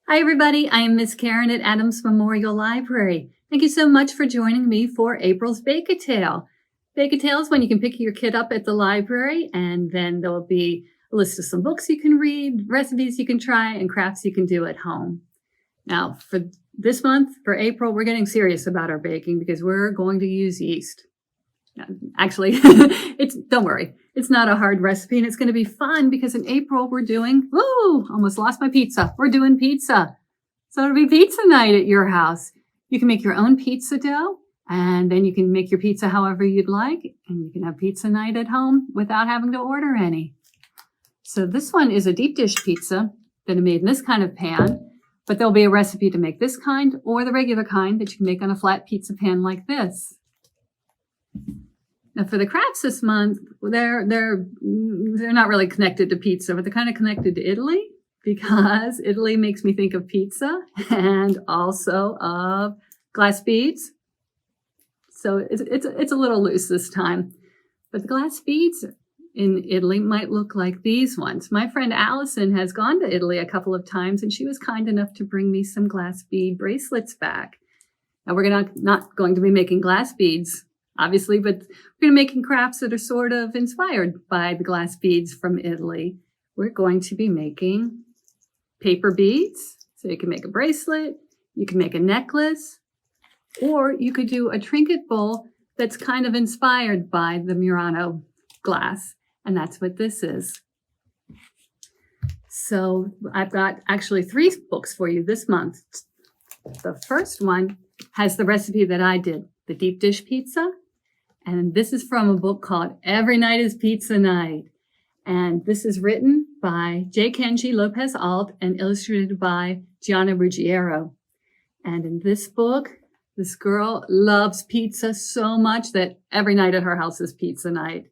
Hi, everybody. I am Miss Karen at Adams Memorial Library. Thank you so much for joining me for April's Bake-A-Tale. Bake-A-Tale is when you can pick your kid up at the library, and then there'll be a list of some books you can read, recipes you can try, and crafts you can do at home. Now, for this month, for April, we're getting serious about our baking because we're going to use yeast. Actually, don't worry. It's not a hard recipe, and it's going to be fun because in April we're doing, almost lost my pizza. We're doing pizza. So it'll be pizza night at your house. You can make your own pizza dough, and then you can make your pizza however you'd like, and you can have pizza night at home without having to order any. So this one is a deep dish pizza that I made in this kind of pan, but there'll be a recipe to make this kind or the regular kind that you can make on a flat pizza pan like this. Now for the crafts this month, they're not really connected to pizza, but they're kind of connected to Italy because Italy makes me think of pizza and also of glass beads. So it's a little loose this time, but the glass beads in Italy might look like these ones. My friend Allison has gone to Italy a couple of times, and she was kind enough to bring me some glass bead bracelets back. Now we're not going to be making glass beads, obviously, but we're going to be making crafts that are sort of inspired by the glass beads from Italy. We're going to be making paper beads. So you can make a bracelet, you can make a necklace, or you could do a trinket bowl that's kind of inspired by the Murano glass. And that's what this is. So I've got actually 3 books for you this month. The first one has the recipe that I did, the deep dish pizza. And this is from a book called Every Night is Pizza Night. And this is written by J. Kenji Lopez Alt and illustrated by Gianna Ruggiero. And in this book, this girl loves pizza so much that every night at her house is pizza night.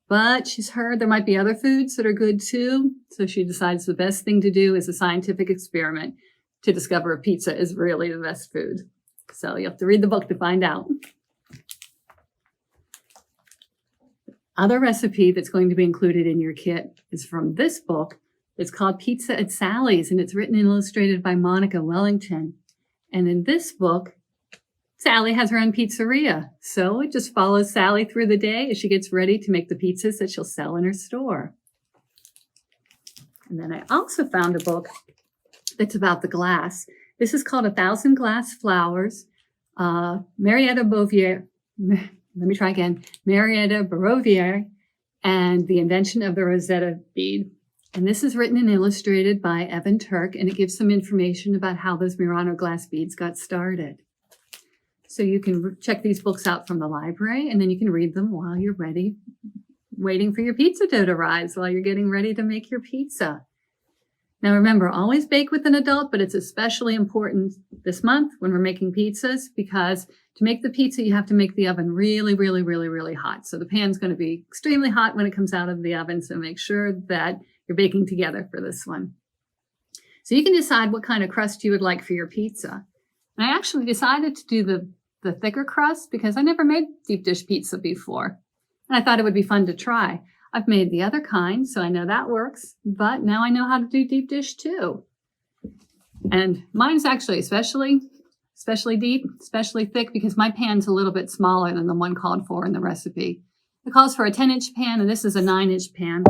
But she's heard there might be other foods that are good too. So she decides the best thing to do is a scientific experiment to discover if pizza is really the best food. So you have to read the book to find out. Other recipe that's going to be included in your kit is from this book. It's called Pizza at Sally's, and it's written and illustrated by Monica Wellington. And in this book, Sally has her own pizzeria. So it just follows Sally through the day as she gets ready to make the pizzas that she'll sell in her store. And then I also found a book that's about the glass. This is called 1,000 Glass Flowers. Marietta Barovier and the Invention of the Rosetta Bead. And this is written and illustrated by Evan Turk, and it gives some information about how those Murano glass beads got started. So you can check these books out from the library, and then you can read them while you're ready, waiting for your pizza dough to rise, while you're getting ready to make your pizza. Now remember, always bake with an adult, but it's especially important this month when we're making pizzas because to make the pizza, you have to make the oven really, really, really, really hot. So the pan's going to be extremely hot when it comes out of the oven, so make sure that you're baking together for this one. So you can decide what kind of crust you would like for your pizza. And I actually decided to do the thicker crust because I never made deep dish pizza before. And I thought it would be fun to try. I've made the other kind, so I know that works, but now I know how to do deep dish too. And mine's actually especially deep, especially thick because my pan's a little bit smaller than the one called for in the recipe. It calls for a 10-inch pan, and this is a 9-inch pan,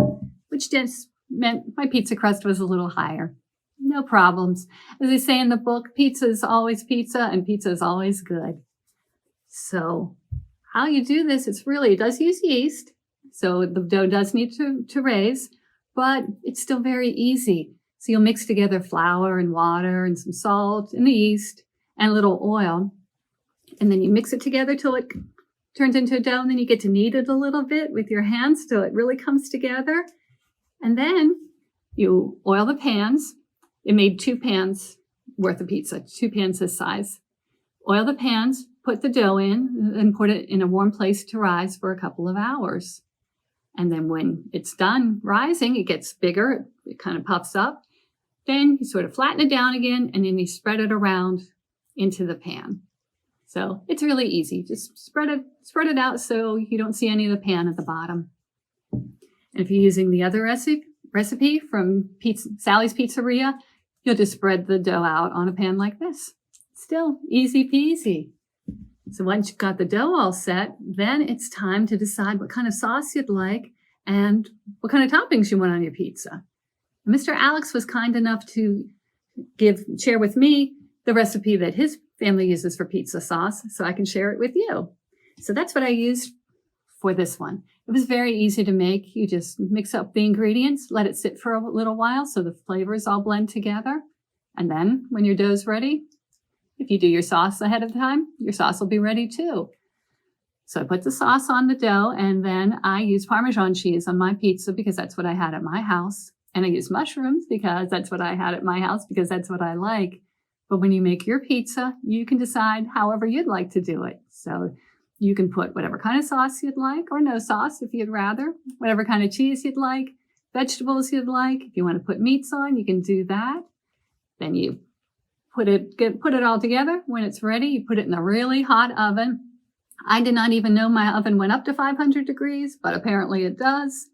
which just meant my pizza crust was a little higher. No problems. As they say in the book, pizza is always pizza, and pizza is always good. So how you do this, it does use yeast. So the dough does need to raise, but it's still very easy. So you'll mix together flour and water and some salt and the yeast and a little oil. And then you mix it together till it turns into a dough. And then you get to knead it a little bit with your hands till it really comes together. And then you oil the pans. It made 2 pans worth of pizza, 2 pans this size. Oil the pans, put the dough in, and put it in a warm place to rise for a couple of hours. And then when it's done rising, it gets bigger, it kind of puffs up. Then you sort of flatten it down again, and then you spread it around into the pan. So it's really easy. Just spread it out so you don't see any of the pan at the bottom. And if you're using the other recipe from Sally's Pizzeria, you'll just spread the dough out on a pan like this. Still easy peasy. So once you've got the dough all set, then it's time to decide what kind of sauce you'd like and what kind of toppings you want on your pizza. Mr. Alex was kind enough to share with me the recipe that his family uses for pizza sauce, so I can share it with you. So that's what I used for this one. It was very easy to make. You just mix up the ingredients, let it sit for a little while so the flavors all blend together. And then when your dough's ready, if you do your sauce ahead of time, your sauce will be ready too. So I put the sauce on the dough, and then I use Parmesan cheese on my pizza because that's what I had at my house. And I use mushrooms because that's what I had at my house because that's what I like. But when you make your pizza, you can decide however you'd like to do it. So you can put whatever kind of sauce you'd like, or no sauce if you'd rather, whatever kind of cheese you'd like, vegetables you'd like. If you want to put meats on, you can do that. Then you put it all together. When it's ready, you put it in a really hot oven. I did not even know my oven went up to 500 degrees, but apparently it does.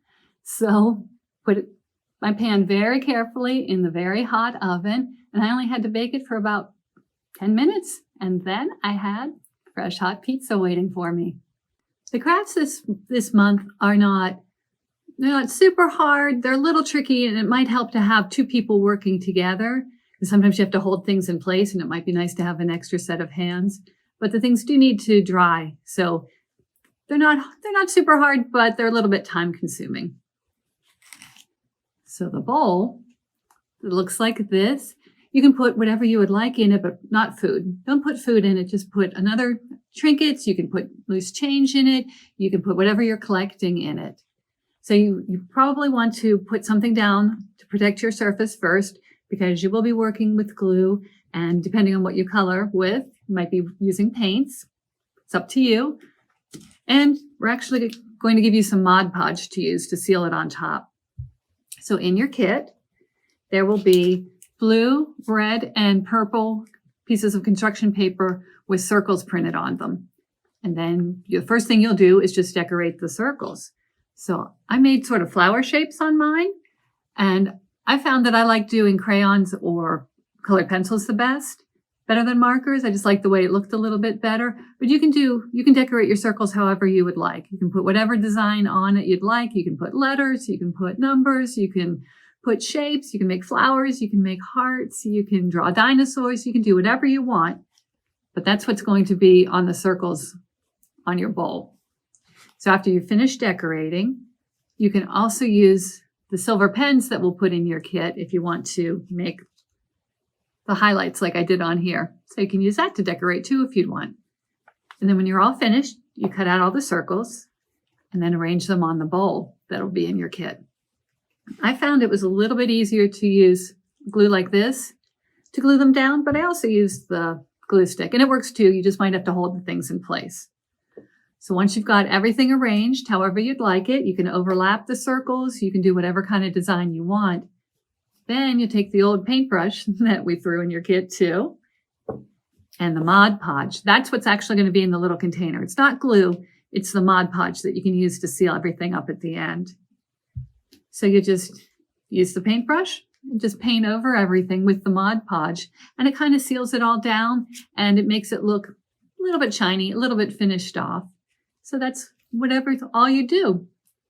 So put my pan very carefully in the very hot oven, and I only had to bake it for about 10 minutes, and then I had fresh hot pizza waiting for me. The crafts this month they're not super hard. They're a little tricky, and it might help to have two people working together. And sometimes you have to hold things in place, and it might be nice to have an extra set of hands. But the things do need to dry, so they're not super hard, but they're a little bit time consuming. So the bowl, it looks like this. You can put whatever you would like in it, but not food. Don't put food in it. Just put another trinkets. You can put loose change in it. You can put whatever you're collecting in it. So you probably want to put something down to protect your surface first, because you will be working with glue, and depending on what you color with, you might be using paints. It's up to you. And we're actually going to give you some Mod Podge to use to seal it on top. So in your kit, there will be blue, red, and purple pieces of construction paper with circles printed on them. And then the first thing you'll do is just decorate the circles. So I made sort of flower shapes on mine, and I found that I like doing crayons or colored pencils the best, better than markers. I just like the way it looked a little bit better. But you can decorate your circles however you would like. You can put whatever design on it you'd like. You can put letters, you can put numbers, you can put shapes, you can make flowers, you can make hearts, you can draw dinosaurs, you can do whatever you want. But that's what's going to be on the circles on your bowl. So after you finish decorating, you can also use the silver pens that we'll put in your kit if you want to make the highlights like I did on here. So you can use that to decorate too if you'd want. And then when you're all finished, you cut out all the circles and then arrange them on the bowl that'll be in your kit. I found it was a little bit easier to use glue like this to glue them down, but I also used the glue stick, and it works too. You just might have to hold the things in place. So once you've got everything arranged however you'd like it, you can overlap the circles, you can do whatever kind of design you want. Then you take the old paintbrush that we threw in your kit too, and the Mod Podge. That's what's actually going to be in the little container. It's not glue, it's the Mod Podge that you can use to seal everything up at the end. So you just use the paintbrush and just paint over everything with the Mod Podge, and it kind of seals it all down, and it makes it look a little bit shiny, a little bit finished off. So that's all you do.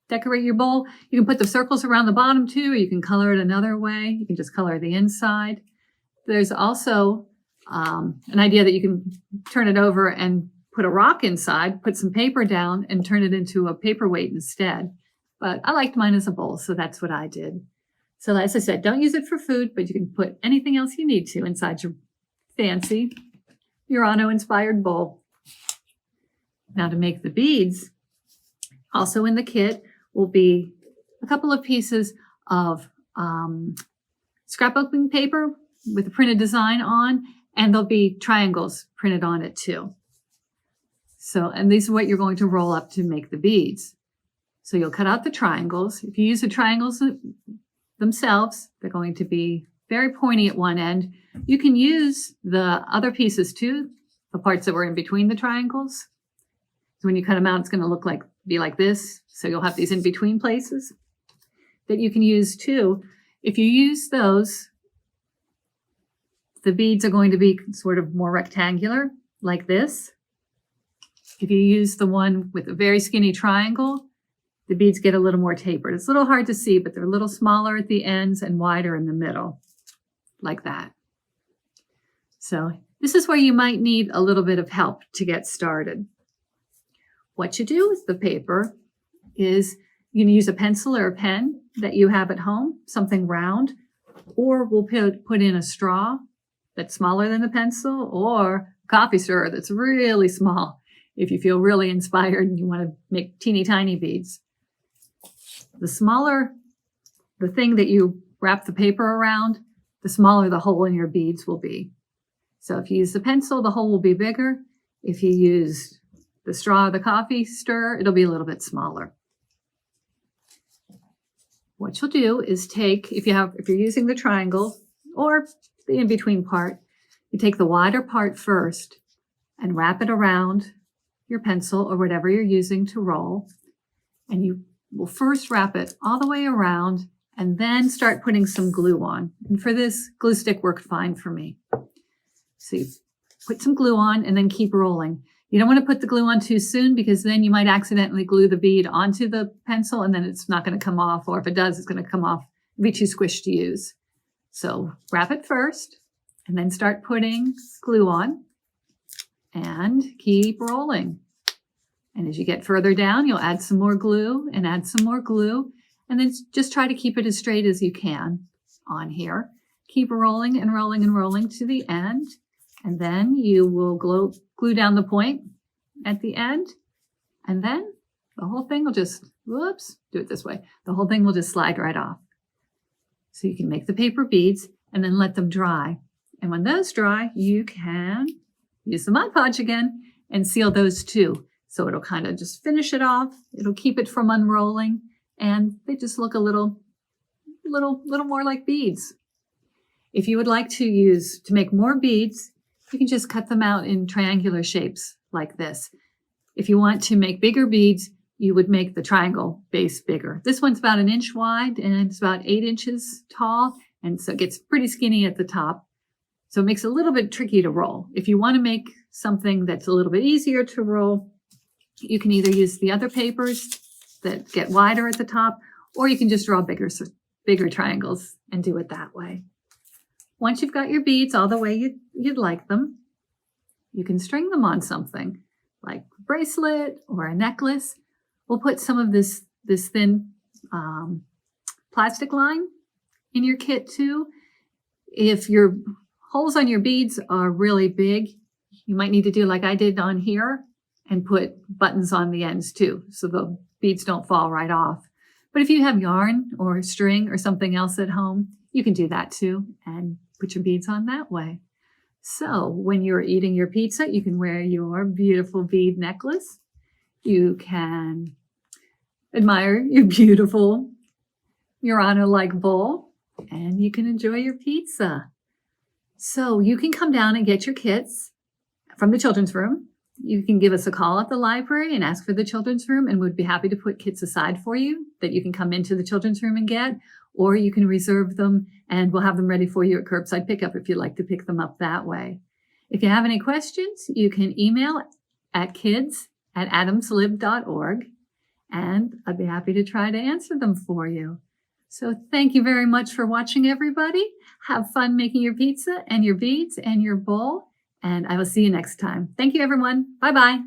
Decorate your bowl. You can put the circles around the bottom too, or you can color it another way. You can just color the inside. There's also an idea that you can turn it over and put a rock inside, put some paper down, and turn it into a paperweight instead. But I liked mine as a bowl, so that's what I did. So as I said, don't use it for food, but you can put anything else you need to inside your fancy Murano-inspired bowl. Now to make the beads, also in the kit will be a couple of pieces of scrapbooking paper with a printed design on, and there'll be triangles printed on it too. So, and these are what you're going to roll up to make the beads. So you'll cut out the triangles. If you use the triangles themselves, they're going to be very pointy at one end. You can use the other pieces too, the parts that were in between the triangles. So when you cut them out, it's going to be like this. So you'll have these in between places that you can use too. If you use those, the beads are going to be sort of more rectangular, like this. If you use the one with a very skinny triangle, the beads get a little more tapered. It's a little hard to see, but they're a little smaller at the ends and wider in the middle, like that. So this is where you might need a little bit of help to get started. What you do with the paper is you can use a pencil or a pen that you have at home, something round, or we'll put in a straw that's smaller than the pencil, or a coffee stirrer that's really small if you feel really inspired and you want to make teeny tiny beads. The smaller the thing that you wrap the paper around, the smaller the hole in your beads will be. So if you use the pencil, the hole will be bigger. If you use the straw or the coffee stirrer, it'll be a little bit smaller. What you'll do is take, if you're using the triangle or the in-between part, you take the wider part first and wrap it around your pencil or whatever you're using to roll. And you will first wrap it all the way around and then start putting some glue on. And for this, glue stick worked fine for me. So you put some glue on and then keep rolling. You don't want to put the glue on too soon because then you might accidentally glue the bead onto the pencil and then it's not going to come off, or if it does, it's going to come off. It'll be too squished to use. So wrap it first and then start putting glue on and keep rolling. And as you get further down, you'll add some more glue and add some more glue, and then just try to keep it as straight as you can on here. Keep rolling and rolling and rolling to the end, and then you will glue down the point at the end, and then the whole thing will just, whoops, do it this way. The whole thing will just slide right off. So you can make the paper beads and then let them dry. And when those dry, you can use the Mod Podge again and seal those too. So it'll kind of just finish it off. It'll keep it from unrolling, and they just look a little more like beads. If you would like to make more beads, you can just cut them out in triangular shapes like this. If you want to make bigger beads, you would make the triangle base bigger. This one's about 1 inch wide and it's about 8 inches tall, and so it gets pretty skinny at the top. So it makes it a little bit tricky to roll. If you want to make something that's a little bit easier to roll, you can either use the other papers that get wider at the top, or you can just draw bigger triangles and do it that way. Once you've got your beads all the way you'd like them, you can string them on something like a bracelet or a necklace. We'll put some of this thin plastic line in your kit too. If your holes on your beads are really big, you might need to do like I did on here and put buttons on the ends too, so the beads don't fall right off. But if you have yarn or string or something else at home, you can do that too and put your beads on that way. So when you're eating your pizza, you can wear your beautiful bead necklace. You can admire your beautiful Murano-like bowl, and you can enjoy your pizza. So you can come down and get your kits from the children's room. You can give us a call at the library and ask for the children's room, and we'd be happy to put kits aside for you that you can come into the children's room and get, or you can reserve them and we'll have them ready for you at curbside pickup if you'd like to pick them up that way. If you have any questions, you can email at kids@adamslib.org, and I'd be happy to try to answer them for you. So thank you very much for watching, everybody. Have fun making your pizza and your beads and your bowl, and I will see you next time. Thank you, everyone. Bye-bye.